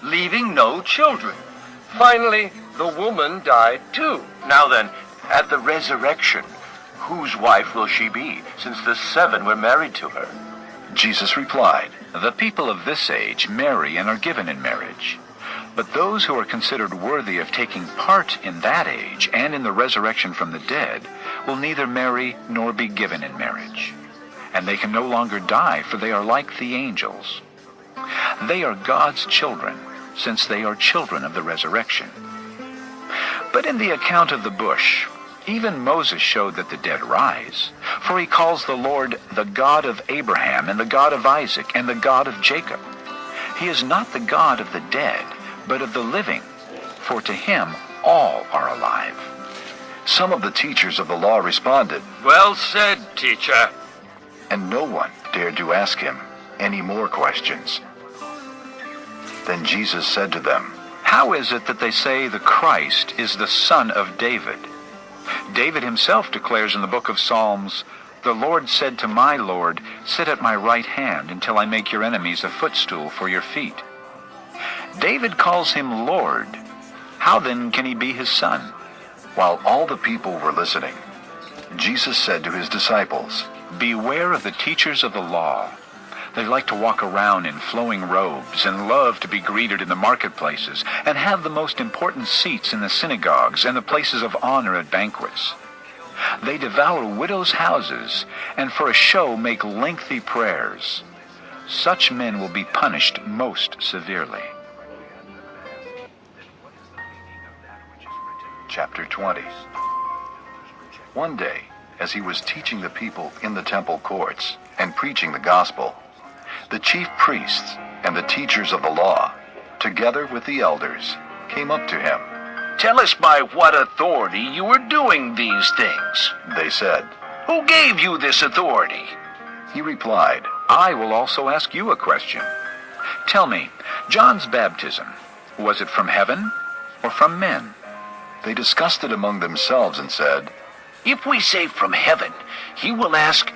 leaving no children. Finally, the woman died too. Now then, at the resurrection, whose wife will she be, since the 7 were married to her? Jesus replied, "The people of this age marry and are given in marriage. But those who are considered worthy of taking part in that age and in the resurrection from the dead will neither marry nor be given in marriage. And they can no longer die, for they are like the angels. They are God's children, since they are children of the resurrection. But in the account of the bush, even Moses showed that the dead rise, for he calls the Lord the God of Abraham and the God of Isaac and the God of Jacob. He is not the God of the dead, but of the living, for to him all are alive." Some of the teachers of the law responded, Well said, teacher. and no one dared to ask him any more questions. Then Jesus said to them, "How is it that they say the Christ is the son of David? David himself declares in the book of Psalms, 'The Lord said to my Lord, sit at my right hand until I make your enemies a footstool for your feet.' David calls him Lord. How then can he be his son?" While all the people were listening, Jesus said to his disciples, "Beware of the teachers of the law. They like to walk around in flowing robes and love to be greeted in the marketplaces and have the most important seats in the synagogues and the places of honor at banquets. They devour widows' houses and for a show make lengthy prayers. Such men will be punished most severely." Chapter 20. One day, as he was teaching the people in the temple courts and preaching the gospel, the chief priests and the teachers of the law, together with the elders, came up to him. "Tell us by what authority you are doing these things," They said. "Who gave you this authority?" He replied, "I will also ask you a question. Tell me, John's baptism, was it from heaven or from men?" They discussed it among themselves and said, "If we say from heaven, he will ask,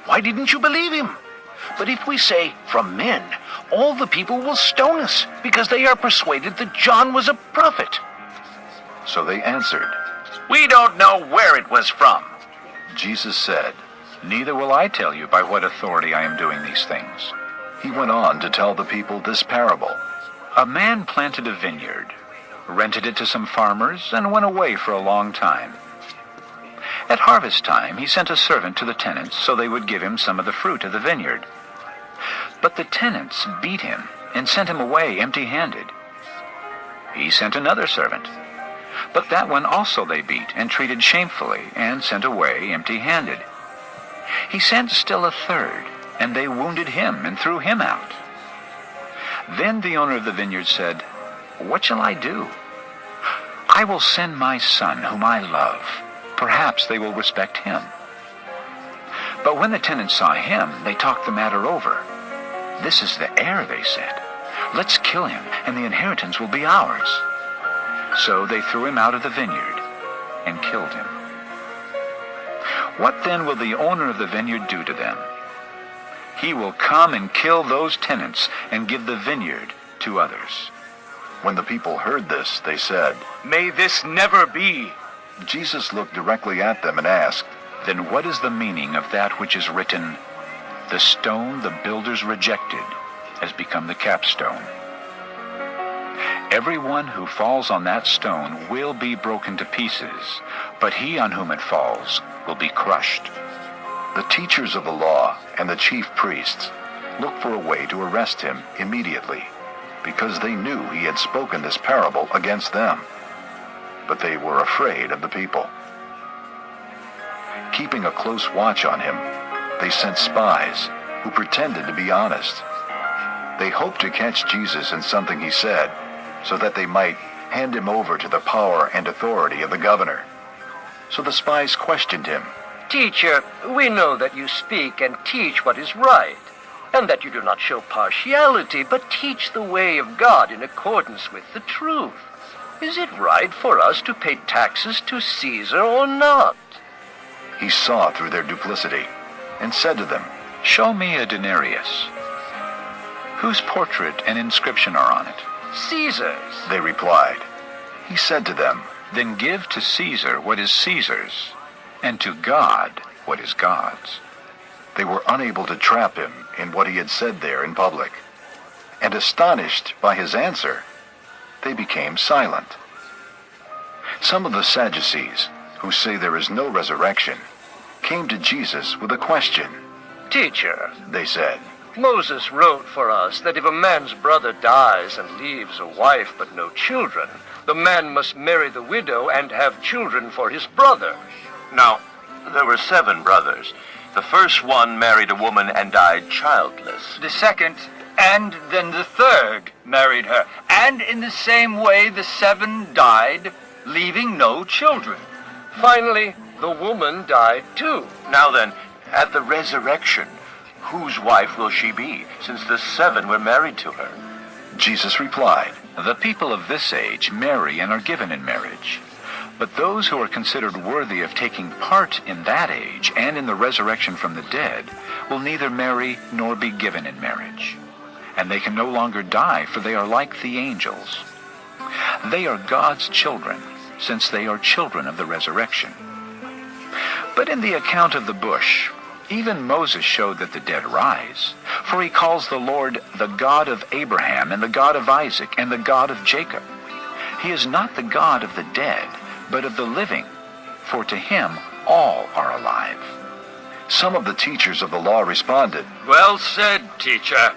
'Why didn't you believe him?' But if we say from men, all the people will stone us, because they are persuaded that John was a prophet." So they answered. "We don't know where it was from." Jesus said. "Neither will I tell you by what authority I am doing these things." He went on to tell the people this parable. A man planted a vineyard, rented it to some farmers, and went away for a long time. At harvest time, he sent a servant to the tenants so they would give him some of the fruit of the vineyard. But the tenants beat him and sent him away empty-handed. He sent another servant, but that one also they beat and treated shamefully and sent away empty-handed. He sent still a third, and they wounded him and threw him out. Then the owner of the vineyard said, "What shall I do? I will send my son, whom I love. Perhaps they will respect him." But when the tenants saw him, they talked the matter over. "This is the heir," they said. "Let's kill him, and the inheritance will be ours." So they threw him out of the vineyard and killed him. What then will the owner of the vineyard do to them? He will come and kill those tenants and give the vineyard to others. When the people heard this, they said, May this never be. Jesus looked directly at them and asked, "Then what is the meaning of that which is written, 'The stone the builders rejected has become the capstone'? Everyone who falls on that stone will be broken to pieces, but he on whom it falls will be crushed." The teachers of the law and the chief priests looked for a way to arrest him immediately, because they knew he had spoken this parable against them. But they were afraid of the people. Keeping a close watch on him, they sent spies who pretended to be honest. They hoped to catch Jesus in something he said, so that they might hand him over to the power and authority of the governor. So the spies questioned him. Teacher, we know that you speak and teach what is right, and that you do not show partiality, but teach the way of God in accordance with the truth. Is it right for us to pay taxes to Caesar or not? He saw through their duplicity and said to them, "Show me a denarius. Whose portrait and inscription are on it?" Caesar's. They replied. He said to them, Then give to Caesar what is Caesar's, and to God what is God's. They were unable to trap him in what he had said there in public. And astonished by his answer, they became silent. Some of the Sadducees, who say there is no resurrection, came to Jesus with a question. Teacher, They said, Moses wrote for us that if a man's brother dies and leaves a wife but no children, the man must marry the widow and have children for his brother. Now, there were 7 brothers. The first one married a woman and died childless. The second, and then the third, married her. And in the same way the 7 died, leaving no children. Finally, the woman died too. Now then, at the resurrection, whose wife will she be, since the 7 were married to her? Jesus replied, The people of this age marry and are given in marriage. But those who are considered worthy of taking part in that age and in the resurrection from the dead will neither marry nor be given in marriage. And they can no longer die, for they are like the angels. They are God's children, since they are children of the resurrection. But in the account of the bush, even Moses showed that the dead rise, for he calls the Lord the God of Abraham and the God of Isaac and the God of Jacob. He is not the God of the dead, but of the living, for to him all are alive. Some of the teachers of the law responded, Well said, teacher.